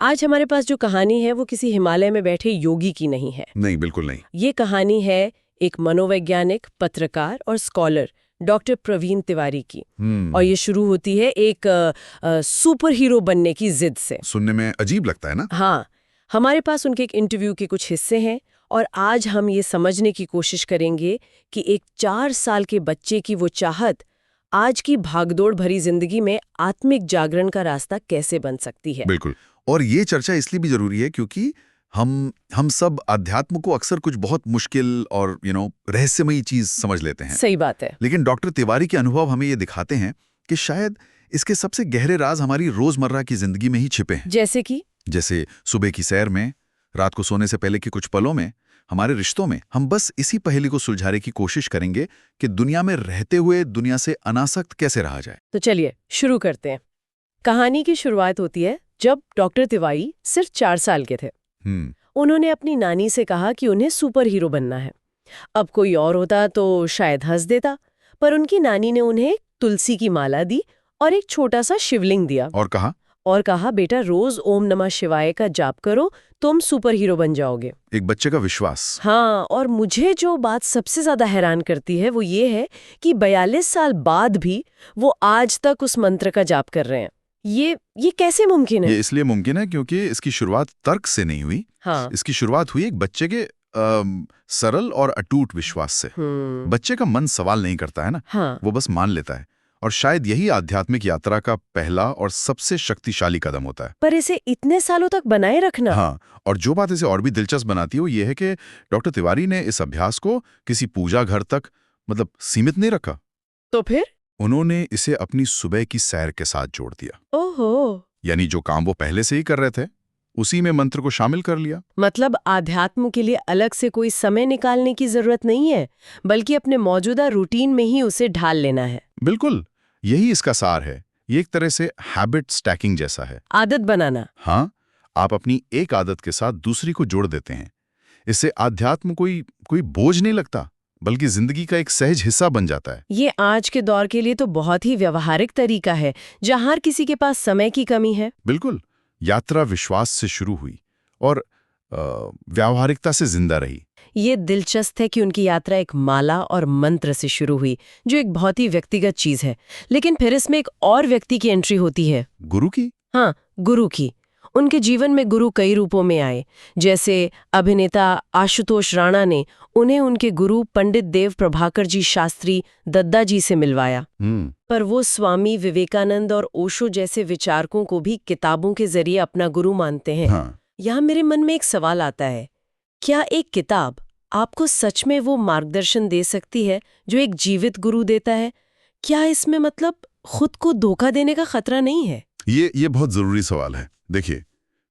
आज हमारे पास जो कहानी है वो किसी हिमालय में बैठे योगी की नहीं है। नहीं, बिल्कुल नहीं। ये कहानी है एक मनोवैज्ञानिक, पत्रकार और स्कॉलर डॉक्टर प्रवीण तिवारी की। और ये शुरू होती है एक सुपर हीरो बनने की जिद से। सुनने में अजीब लगता है ना? हाँ, हमारे पास उनके एक इंटरव्यू के कुछ हिस्से हैं और आज हम ये समझने की कोशिश करेंगे कि एक 4 साल के बच्चे की वो चाहत आज की भागदौड़ भरी जिंदगी में आत्मिक जागरण का रास्ता कैसे बन सकती है। बिल्कुल। और ये चर्चा इसलिए भी जरूरी है क्योंकि हम सब अध्यात्म को अक्सर कुछ बहुत मुश्किल और रहस्यमयी चीज समझ लेते हैं। सही बात है। लेकिन डॉक्टर तिवारी के अनुभव हमें ये दिखाते हैं कि शायद इसके सबसे गहरे राज हमारी रोजमर्रा की जिंदगी में ही छिपे हैं। जैसे सुबह की सैर में, रात को सोने से पहले के कुछ पलों में, हमारे रिश्तों में। हम बस इसी पहेली को सुलझाने की कोशिश करेंगे कि दुनिया में रहते हुए दुनिया से अनासक्त कैसे रहा जाए। तो चलिए शुरू करते हैं। कहानी की शुरुआत होती है जब डॉक्टर तिवारी सिर्फ 4 साल के थे। उन्होंने अपनी नानी से कहा कि उन्हें सुपर हीरो बनना है। अब कोई और होता तो शायद हंस देता, पर उनकी नानी ने उन्हें तुलसी की माला दी और एक छोटा सा शिवलिंग दिया और कहा बेटा रोज ओम नमः शिवाय का जाप करो, तुम सुपर हीरो बन जाओगे। एक बच्चे का विश्वास। हाँ, और मुझे जो बात सबसे ज्यादा हैरान करती है वो ये है कि 42 साल बाद भी वो आज तक उस मंत्र का जाप कर रहे हैं। ये कैसे मुमकिन है? ये इसलिए मुमकिन है क्योंकि इसकी शुरुआत तर्क से नहीं हुई। हाँ। इसकी शुरुआत हुई एक बच्चे के सरल और अटूट विश्वास से। बच्चे का मन सवाल नहीं करता है ना। हाँ। वो बस मान लेता है। और शायद यही आध्यात्मिक यात्रा का पहला और सबसे शक्तिशाली कदम होता है। पर इसे इतने सालों तक बनाए रखना। हाँ, और जो बात इसे और भी दिलचस्प बनाती है वो ये है कि डॉक्टर तिवारी ने इस अभ्यास को किसी पूजा घर तक सीमित नहीं रखा। तो फिर उन्होंने इसे अपनी सुबह की सैर के साथ जोड़ दिया। ओहो। यानी जो काम वो पहले से ही कर रहे थे उसी में मंत्र को शामिल कर लिया। मतलब आध्यात्म के लिए अलग से कोई समय निकालने की जरूरत नहीं है, बल्कि अपने मौजूदा रूटीन में ही उसे ढाल लेना है। बिल्कुल, यही इसका सार है। ये एक तरह से हैबिट स्टैकिंग जैसा है। आदत बनाना। हाँ, आप अपनी एक आदत के साथ दूसरी को जोड़ देते हैं। इससे आध्यात्म कोई बोझ नहीं लगता, बल्कि जिंदगी का एक सहज हिस्सा बन जाता है। ये आज के दौर के लिए तो बहुत ही व्यवहारिक तरीका है, जहां हर किसी के पास समय की कमी है। बिल्कुल, यात्रा विश्वास से शुरू हुई और व्यावहारिकता से जिंदा रही। ये दिलचस्प है कि उनकी यात्रा एक माला और मंत्र से शुरू हुई, जो एक बहुत ही व्यक्तिगत चीज है। लेकिन फिर इसमें एक और व्यक्ति की एंट्री होती है। गुरु की? हाँ, गुरु की। उनके जीवन में गुरु कई रूपों में आए। जैसे अभिनेता आशुतोष राणा ने उन्हें उनके गुरु पंडित देव प्रभाकर जी शास्त्री दद्दा जी से मिलवाया। पर वो स्वामी विवेकानंद और ओशो जैसे विचारकों को भी किताबों के जरिए अपना गुरु मानते हैं। हाँ। यहाँ मेरे मन में एक सवाल आता है, क्या एक किताब आपको सच में वो मार्गदर्शन दे सकती है जो एक जीवित गुरु देता है? क्या इसमें खुद को धोखा देने का खतरा नहीं है? ये बहुत जरूरी सवाल है। देखिए,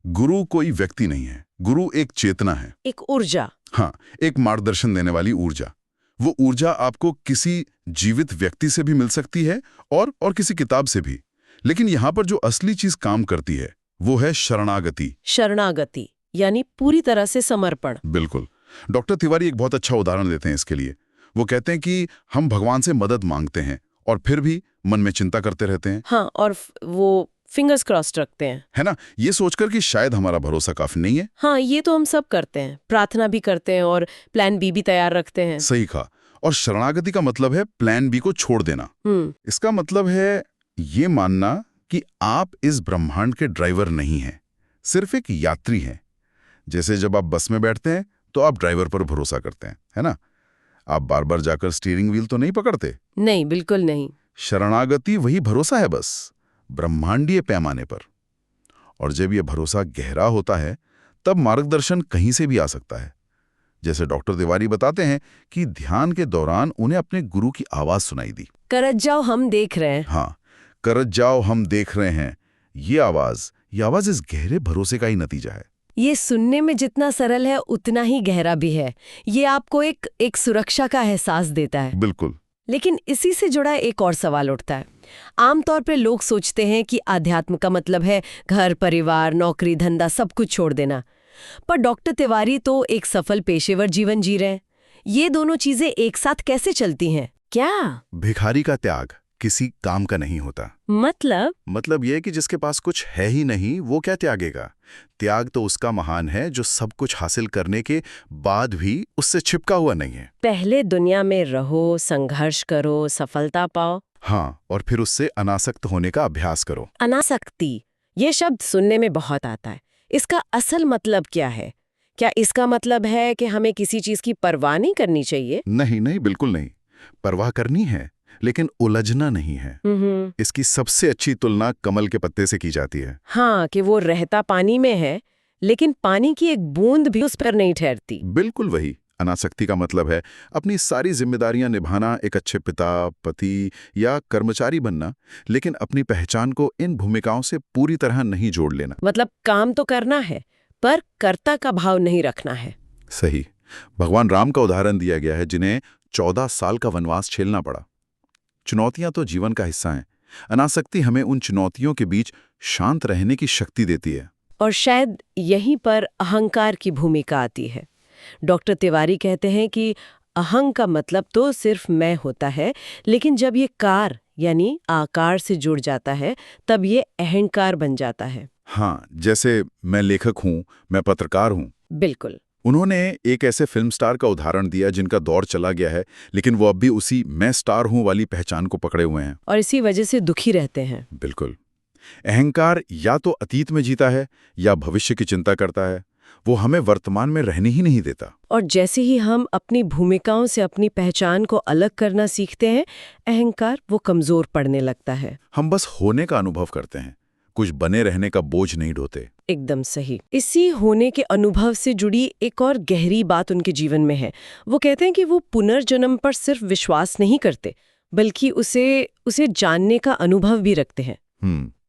गुरु कोई व्यक्ति नहीं है। गुरु एक चेतना है, एक ऊर्जा। हाँ, एक मार्गदर्शन देने वाली ऊर्जा। वो ऊर्जा आपको किसी जीवित व्यक्ति से भी मिल सकती है और किसी किताब से भी। लेकिन यहाँ पर जो असली चीज काम करती है वो है शरणागति। शरणागति यानी पूरी तरह से समर्पण। बिल्कुल। डॉक्टर तिवारी एक बहुत अच्छा उदाहरण देते हैं इसके लिए। वो कहते हैं कि हम भगवान से मदद मांगते हैं और फिर भी मन में चिंता करते रहते हैं। हाँ, और वो फिंगर्स क्रॉस्ड रखते हैं, है ना, ये सोचकर कि शायद हमारा भरोसा काफी नहीं है। हाँ, ये तो हम सब करते हैं। प्रार्थना भी करते हैं और प्लान बी भी तैयार रखते हैं। सही कहा। और शरणागति का मतलब है प्लान बी को छोड़ देना। इसका मतलब है ये मानना कि आप इस ब्रह्मांड के ड्राइवर नहीं हैं, सिर्फ एक यात्री हैं। जैसे जब आप बस में बैठते हैं तो आप ड्राइवर पर भरोसा करते हैं, है ना? आप बार बार जाकर स्टीयरिंग व्हील तो नहीं पकड़ते। नहीं, बिल्कुल नहीं। शरणागति वही भरोसा है, बस ब्रह्मांडीय पैमाने पर। और जब यह भरोसा गहरा होता है तब मार्गदर्शन कहीं से भी आ सकता है। जैसे डॉक्टर तिवारी बताते हैं कि ध्यान के दौरान उन्हें अपने गुरु की आवाज सुनाई दी, करत जाओ हम देख रहे हैं। हाँ, करत जाओ हम देख रहे हैं। ये आवाज इस गहरे भरोसे का ही नतीजा है। ये सुनने में जितना सरल है उतना ही गहरा भी है। ये आपको एक सुरक्षा का एहसास देता है। बिल्कुल। लेकिन इसी से जुड़ा एक और सवाल उठता है। आमतौर पर लोग सोचते हैं कि आध्यात्म का मतलब है घर परिवार नौकरी धंधा सब कुछ छोड़ देना, पर डॉक्टर तिवारी तो एक सफल पेशेवर जीवन जी रहे हैं। ये दोनों चीजें एक साथ कैसे चलती हैं? क्या भिखारी का त्याग, किसी काम का नहीं होता। मतलब ये कि जिसके पास कुछ है ही नहीं वो क्या त्यागेगा। त्याग तो उसका महान है जो सब कुछ हासिल करने के बाद भी उससे छिपका हुआ नहीं है। पहले दुनिया में रहो, संघर्ष करो, सफलता पाओ। हाँ, और फिर उससे अनासक्त होने का अभ्यास करो। अनासक्ति, ये शब्द सुनने में बहुत आता है। इसका असल मतलब क्या है? क्या इसका मतलब है कि हमें किसी चीज की परवाह नहीं करनी चाहिए? नहीं नहीं, बिल्कुल नहीं। परवाह करनी है, लेकिन उलझना नहीं है। इसकी सबसे अच्छी तुलना कमल के पत्ते से की जाती है। हाँ, कि वो रहता पानी में है, लेकिन पानी की एक बूंद भी उस पर नहीं ठहरती। बिल्कुल वही। अनासक्ति का मतलब है अपनी सारी जिम्मेदारियां निभाना, एक अच्छे पिता, पति या कर्मचारी बनना, लेकिन अपनी पहचान को इन भूमिकाओं से पूरी तरह नहीं जोड़ लेना। मतलब काम तो करना है, पर कर्ता का भाव नहीं रखना है। सही। भगवान राम का उदाहरण दिया गया है, जिन्हें 14 साल का वनवास झेलना पड़ा। चुनौतियां तो जीवन का हिस्सा हैं। अनासक्ति हमें उन चुनौतियों के बीच शांत रहने की शक्ति देती है। और शायद यहीं पर अहंकार की भूमिका आती है। डॉक्टर तिवारी कहते हैं कि अहं का मतलब तो सिर्फ मैं होता है, लेकिन जब ये कार यानी आकार से जुड़ जाता है, तब ये अहंकार बन जाता है। हाँ, जैसे मैं लेखक हूँ, मैं पत्रकार हूँ। बिल्कुल। उन्होंने एक ऐसे फिल्म स्टार का उदाहरण दिया जिनका दौर चला गया है, लेकिन वो अब भी उसी मैं स्टार हूँ वाली पहचान को पकड़े हुए हैं। और इसी वजह से दुखी रहते हैं। बिल्कुल। अहंकार या तो अतीत में जीता है या भविष्य की चिंता करता है। वो हमें वर्तमान में रहने ही नहीं देता। और जैसे ही हम अपनी भूमिकाओं से अपनी पहचान को अलग करना सीखते हैं, अहंकार वो कमजोर पड़ने लगता है। हम बस होने का अनुभव करते हैं, कुछ बने रहने का बोझ नहीं ढोते। एकदम सही। इसी होने के अनुभव से जुड़ी एक और गहरी बात उनके जीवन में है। वो कहते हैं कि वो पुनर्जन्म पर सिर्फ विश्वास नहीं करते, बल्कि उसे जानने का अनुभव भी रखते हैं।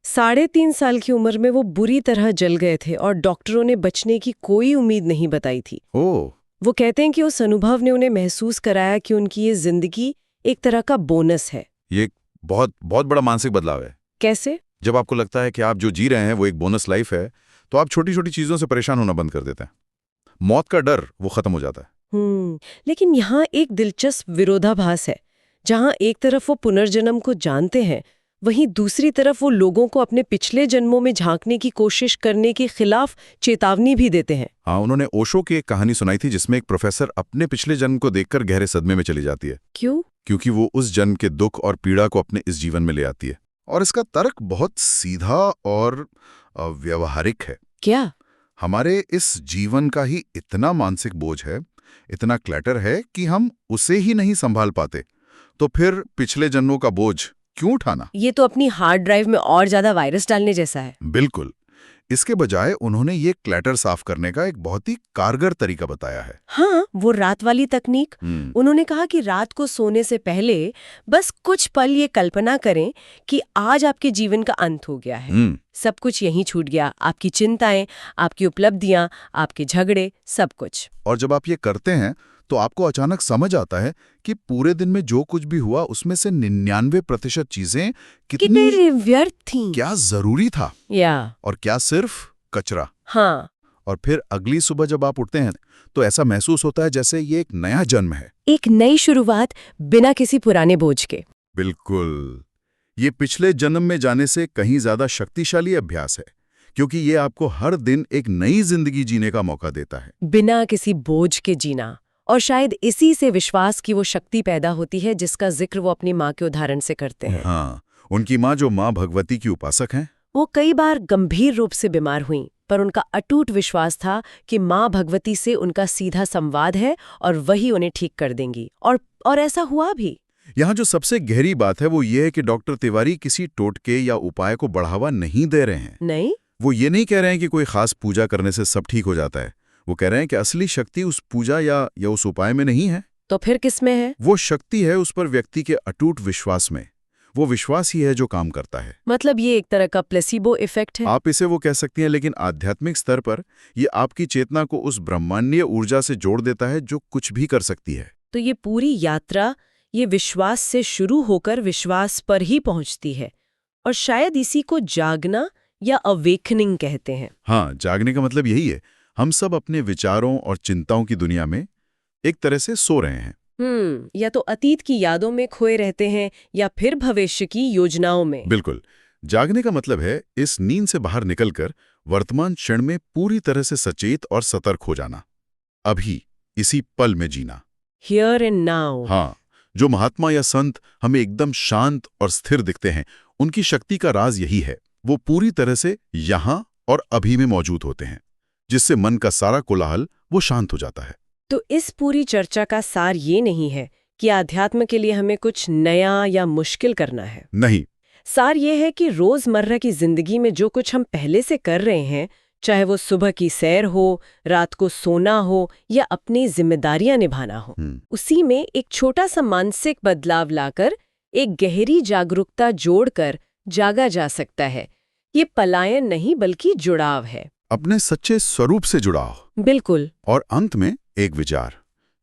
3.5 साल की उम्र में वो बुरी तरह जल गए थे और डॉक्टरों ने बचने की कोई उम्मीद नहीं बताई थी। वो कहते हैं कि उस अनुभव ने उन्हें महसूस कराया कि उनकी ये जिंदगी एक तरह का बोनस है। ये बहुत बहुत बड़ा मानसिक बदलाव है। कैसे? जब आपको लगता है कि आप जो जी रहे हैं वो एक बोनस लाइफ है, तो आप छोटी छोटी चीजों से परेशान होना बंद कर देते हैं। मौत का डर वो खत्म हो जाता है। लेकिन यहाँ एक दिलचस्प विरोधाभास है। जहाँ एक तरफ वो पुनर्जन्म को जानते हैं, वहीं दूसरी तरफ वो लोगों को अपने पिछले जन्मों में झांकने की कोशिश करने के खिलाफ चेतावनी भी देते हैं। हाँ, उन्होंने ओशो की एक कहानी सुनाई थी जिसमें एक प्रोफेसर अपने पिछले जन्म को देखकर गहरे सदमे में चली जाती है। क्यों? क्योंकि वो उस जन्म के दुख और पीड़ा को अपने इस जीवन में ले आती है। और इसका तर्क बहुत सीधा और व्यवहारिक है। क्या? हमारे इस जीवन का ही इतना मानसिक बोझ है, इतना क्लटर है कि हम उसे ही नहीं संभाल पाते, तो फिर पिछले जन्मों का बोझ क्यों उठाना? ये तो अपनी हार्ड ड्राइव में और ज्यादा वायरस डालने जैसा है। बिल्कुल। इसके बजाय उन्होंने ये क्लटर साफ करने का एक बहुत ही कारगर तरीका बताया है। हाँ, वो रात वाली तकनीक। उन्होंने कहा कि रात को सोने से पहले बस कुछ पल ये कल्पना करें कि आज आपके जीवन का अंत हो गया है। सब कुछ यहीं छूट गया, आपकी चिंताएं, आपकी उपलब्धियां, आपके झगड़े, सब कुछ। और जब आप ये करते हैं तो आपको अचानक समझ आता है कि पूरे दिन में जो कुछ भी हुआ उसमें से 99% चीजें कितनी व्यर्थ थीं। क्या जरूरी था और क्या सिर्फ कचरा। हाँ। और फिर अगली सुबह जब आप उठते हैं तो ऐसा महसूस होता है जैसे ये एक नया जन्म है, एक नई शुरुआत, बिना किसी पुराने बोझ के। बिल्कुल। ये पिछले जन्म में जाने से कहीं ज्यादा शक्तिशाली अभ्यास है, क्योंकि ये आपको हर दिन एक नई जिंदगी जीने का मौका देता है, बिना किसी बोझ के जीना। और शायद इसी से विश्वास की वो शक्ति पैदा होती है जिसका जिक्र वो अपनी माँ के उदाहरण से करते हैं। हाँ, उनकी माँ जो माँ भगवती की उपासक हैं, वो कई बार गंभीर रूप से बीमार हुईं, पर उनका अटूट विश्वास था कि माँ भगवती से उनका सीधा संवाद है और वही उन्हें ठीक कर देंगी। और ऐसा हुआ भी। यहाँ जो सबसे गहरी बात है वो ये है कि डॉक्टर तिवारी किसी टोटके या उपाय को बढ़ावा नहीं दे रहे हैं। नहीं, वो ये नहीं कह रहे हैं कि कोई खास पूजा करने से सब ठीक हो जाता है। वो कह रहे हैं कि असली शक्ति उस पूजा या उस उपाय में नहीं है। तो फिर किस में है? वो शक्ति है उस पर व्यक्ति के अटूट विश्वास में। वो विश्वास ही है जो काम करता है। मतलब ये एक तरह का प्लेसिबो इफेक्ट है। आप इसे वो कह सकती हैं, लेकिन आध्यात्मिक स्तर पर ये आपकी चेतना को उस ब्रह्मांडीय ऊर्जा से जोड़ देता है जो कुछ भी कर सकती है। तो ये पूरी यात्रा ये विश्वास से शुरू होकर विश्वास पर ही पहुंचती है, और शायद इसी को जागना या अवेकनिंग कहते हैं। हाँ, जागने का मतलब यही है। हम सब अपने विचारों और चिंताओं की दुनिया में एक तरह से सो रहे हैं। या तो अतीत की यादों में खोए रहते हैं या फिर भविष्य की योजनाओं में। बिल्कुल। जागने का मतलब है इस नींद से बाहर निकलकर वर्तमान क्षण में पूरी तरह से सचेत और सतर्क हो जाना, अभी इसी पल में जीना। Here and now. हाँ, जो महात्मा या संत हमें एकदम शांत और स्थिर दिखते हैं, उनकी शक्ति का राज यही है, वो पूरी तरह से यहाँ और अभी में मौजूद होते हैं, जिससे मन का सारा कोलाहल वो शांत हो जाता है। तो इस पूरी चर्चा का सार ये नहीं है कि आध्यात्म के लिए हमें कुछ नया या मुश्किल करना है। नहीं। सार ये है कि रोजमर्रा की जिंदगी में जो कुछ हम पहले से कर रहे हैं, चाहे वो सुबह की सैर हो, रात को सोना हो या अपनी जिम्मेदारियां निभाना हो, उसी में एक छोटा सा मानसिक बदलाव लाकर एक गहरी जागरूकता जोड़कर जागा जा सकता है। ये पलायन नहीं बल्कि जुड़ाव है, अपने सच्चे स्वरूप से जुड़ाव। बिल्कुल। और अंत में एक विचार।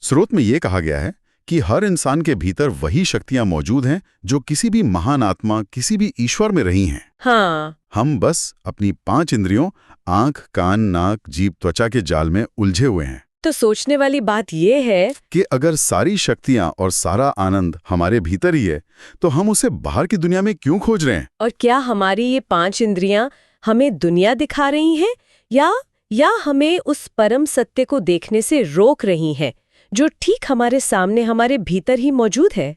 स्रोत में ये कहा गया है कि हर इंसान के भीतर वही शक्तियां मौजूद हैं जो किसी भी महान आत्मा, किसी भी ईश्वर में रही हैं। हाँ। हम बस अपनी 5 इंद्रियों आंख, कान, नाक, जीभ, त्वचा के जाल में उलझे हुए हैं। तो सोचने वाली बात यह है कि अगर सारी शक्तियां और सारा आनंद हमारे भीतर ही है, तो हम उसे बाहर की दुनिया में क्यों खोज रहे हैं? और क्या हमारी ये 5 इंद्रियां हमें दुनिया दिखा रही हैं या हमें उस परम सत्य को देखने से रोक रही हैं, जो ठीक हमारे सामने, हमारे भीतर ही मौजूद है?